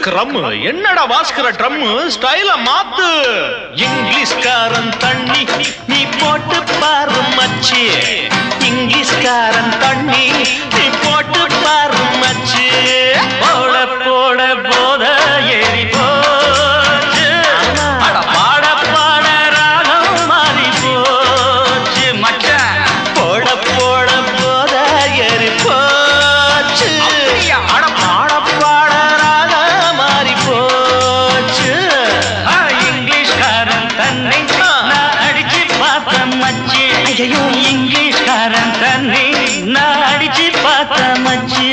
Scrum என்னடா வாஸ்கர drum ஸ்டைல மாத்து இங்கிலீஷ்காரன் தண்ணி நீ போட்டு பாரு மச்சி இங்கிலீஷ்காரன் தண்ணி நீ போட்டு பாரு மச்சி போட போட போத ஏறி போச்சு அட பாட பாட ராகம் மாறி போச்சு மச்சான் போட போட போத ஏறி போச்சு அட பாட பாட ராகம் மாறி போச்சு இங்கிலீஷ்காரன் தன்னை நான் அடிச்சு பார்த்த மச்சி ஐயோ இங்கிலீஷ்காரன் தன்னை நான் அடிச்சு பார்த்த மச்சி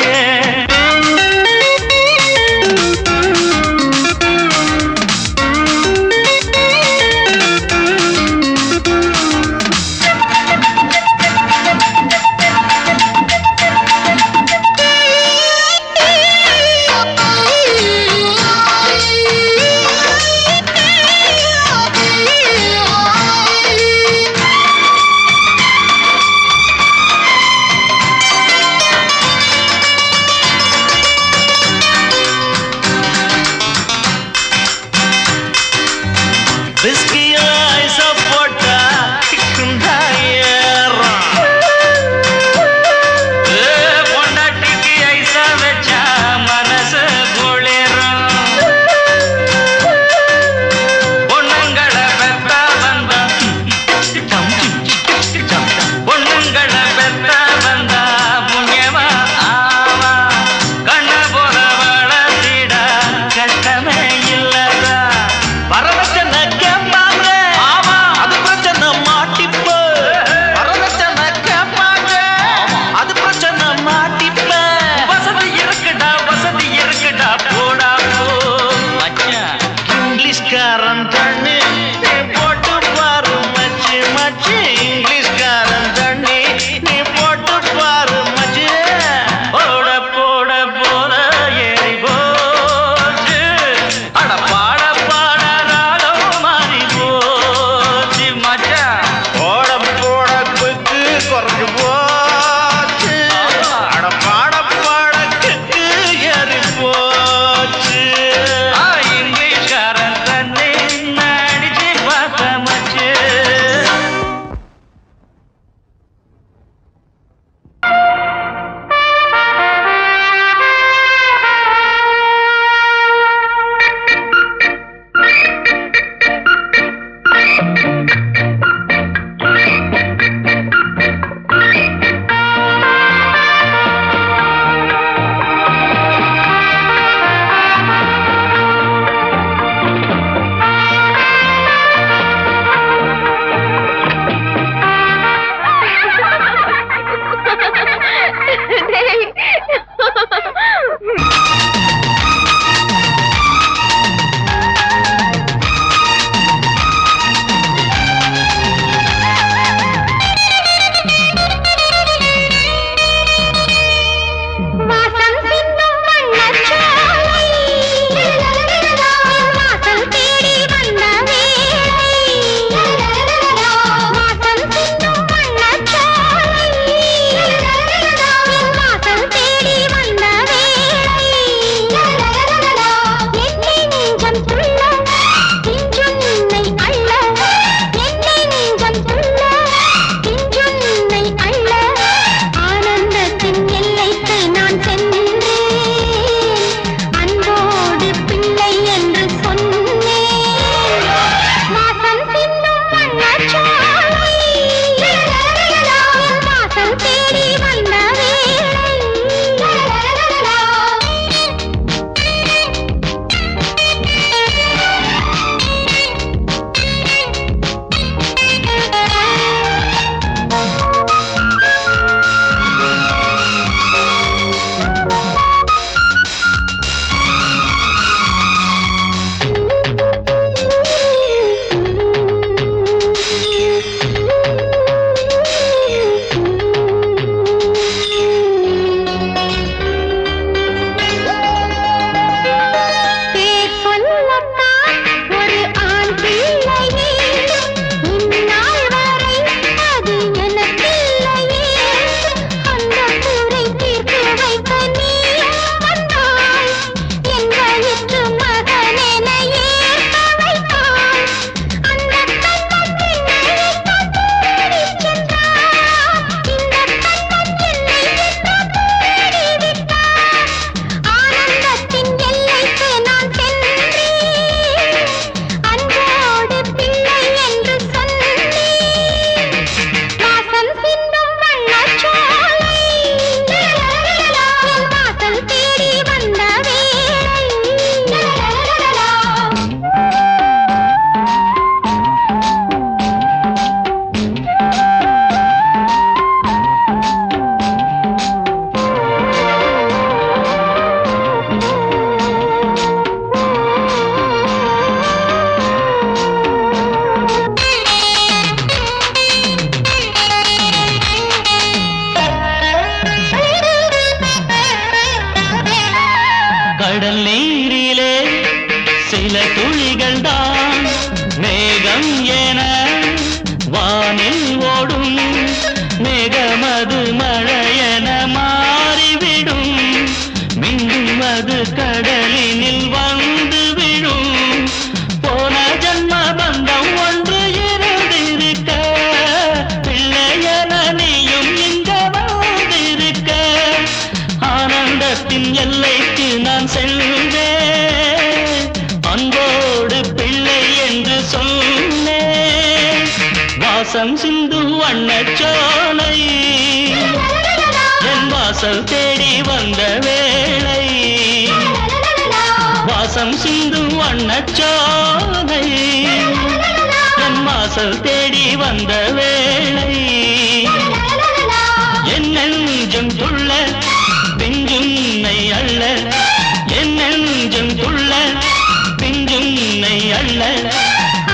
மேகம் என வானில் ஓடும் மேகமது மழையென மாறிவிடும் மீண்டும் அது கடலினில் வந்து விடும் போன ஜன்ம பந்தம் ஒன்று இருந்திருக்க பிள்ளையன நீயும் இங்க வந்திருக்க ஆனந்தத்தின் எல்லைக்கு நான் செல்வேன் அன்போடு பிள்ளை என்று சொன்னேன் வாசம் சிந்து வண்ணச்சோலை என் வாசல் தேடி வந்த வேளை வாசம் சிந்து வண்ணச்சோலை என் வாசல் தேடி வந்த வேளை என் நெஞ்சம் துள்ள பிஞ்சுன்னை அள்ள என் நெஞ்சம் துள்ள பிஞ்சுன்னை அள்ள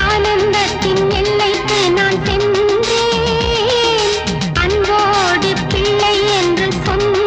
ஆனந்தத்தின் எல்லைக்கு நான் சென்றேன் அன்போடு பிள்ளை என்று சொன்னேன்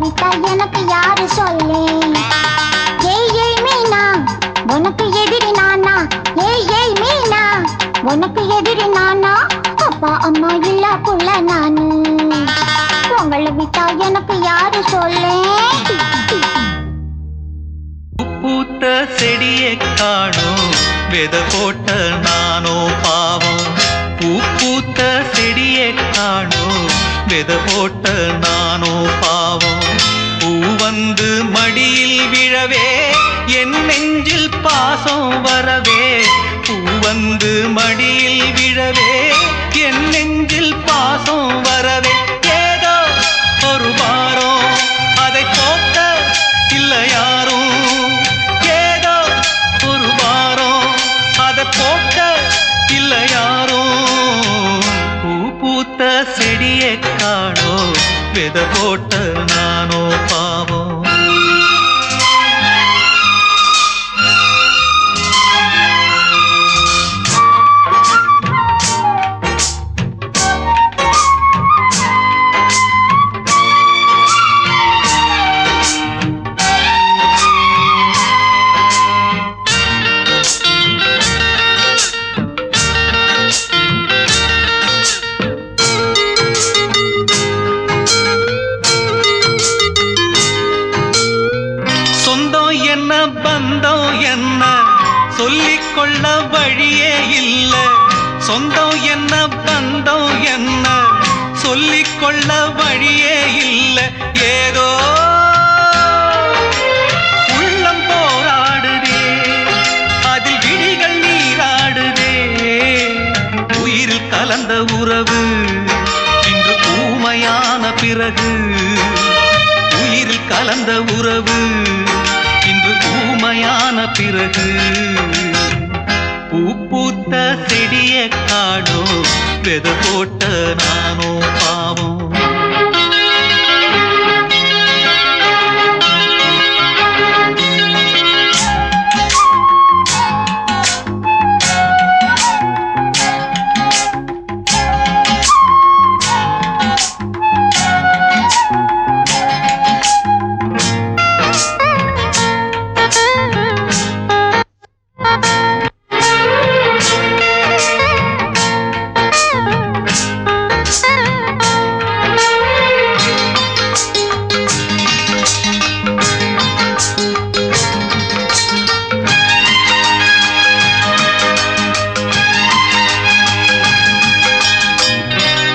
விட்டா எனக்கு யாரு சொல்லே? ஏய் ஏய் மீனா, உனக்கு எதிரி நானா? ஏய் ஏய் மீனா, உனக்கு எதிரி நானா? அப்பா அம்மா இல்ல புள்ள நானு, உங்களை விட்டா எனக்கு யாரு சொல்லே? பூத்த செடியை காணோம், விதை போட்ட நானோ பாவம். பூத்த செடியை காணோம், விதை போட்ட நானோ பாவம். பூ வந்து மடியில் விழவே, என் நெஞ்சில் பாசம் வரவே. பூ வந்து மடியில் விழவே, என் நெஞ்சில் பாசம் வரவே. ஏதோ ஒரு வாரம் அதை போக்க இல்ல யாரும். ஏதோ ஒரு வாரம் அதை போக்க இல்ல யாரும். பூ பூத்த செடியை காணோ, விதை போட்ட நானோ பாவம். என்ன பந்தம் என்ன சொல்லிக்கொள்ள வழியே இல்ல. சொந்தம் என்ன பந்தம் என்ன சொல்லிக்கொள்ள வழியே இல்ல. ஏதோ உள்ளம் போராடுதே, அதில் விழிகள் நீராடுதே. உயிரில் கலந்த உறவு இன்று ஊமையான பிறகு. உயிரில் கலந்த உறவு இன்று ஊமையான பிறகு. பூ பூத்த செடியை காணோ, விதை போட்ட நானோ பாவம்.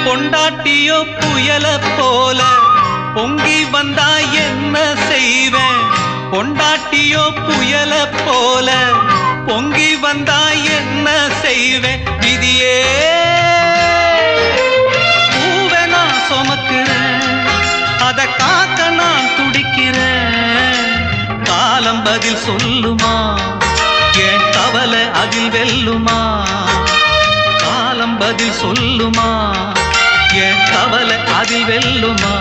பொண்டாட்டியோ புயல போல பொங்கி வந்தா என்ன செய்வேன்? பொண்டாட்டியோ புயல போல பொங்கி வந்தா என்ன செய்வேன்? விதியே பூவை நான் சுமக்கிறேன், அதை காக்க நான் துடிக்கிறேன். காலம் பதில் சொல்லுமா, என் கவலை அதில் வெல்லுமா? காலம் பதில் சொல்லுமா, என் கவலை அதில் வெல்லுமா?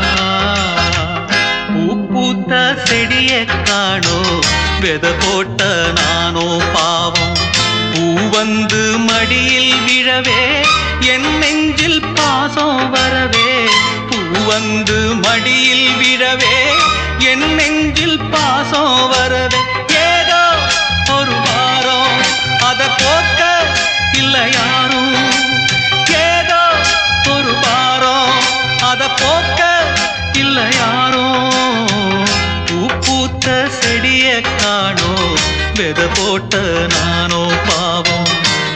பூ பூத்த செடியை காணோ, விதை போட்ட நானோ பாவம். பூ வந்து மடியில் விழவே, என் நெஞ்சில் பாசம் வரவே. பூ வந்து மடியில் விழவே, என் நெஞ்சில் பாசம் வரவே. ஏதோ ஒரு வாரம் அதை போக்க இல்ல யாரும். ஏதோ ஒரு வாரம் அதை போக்க இல்ல யாரும். பூ பூத்த செடியை காணோ, விதை போட்ட நானோ பாவம்.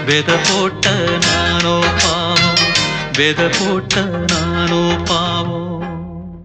விதை போட்ட நானோ பாவம். விதை போட்ட நானோ பாவம்.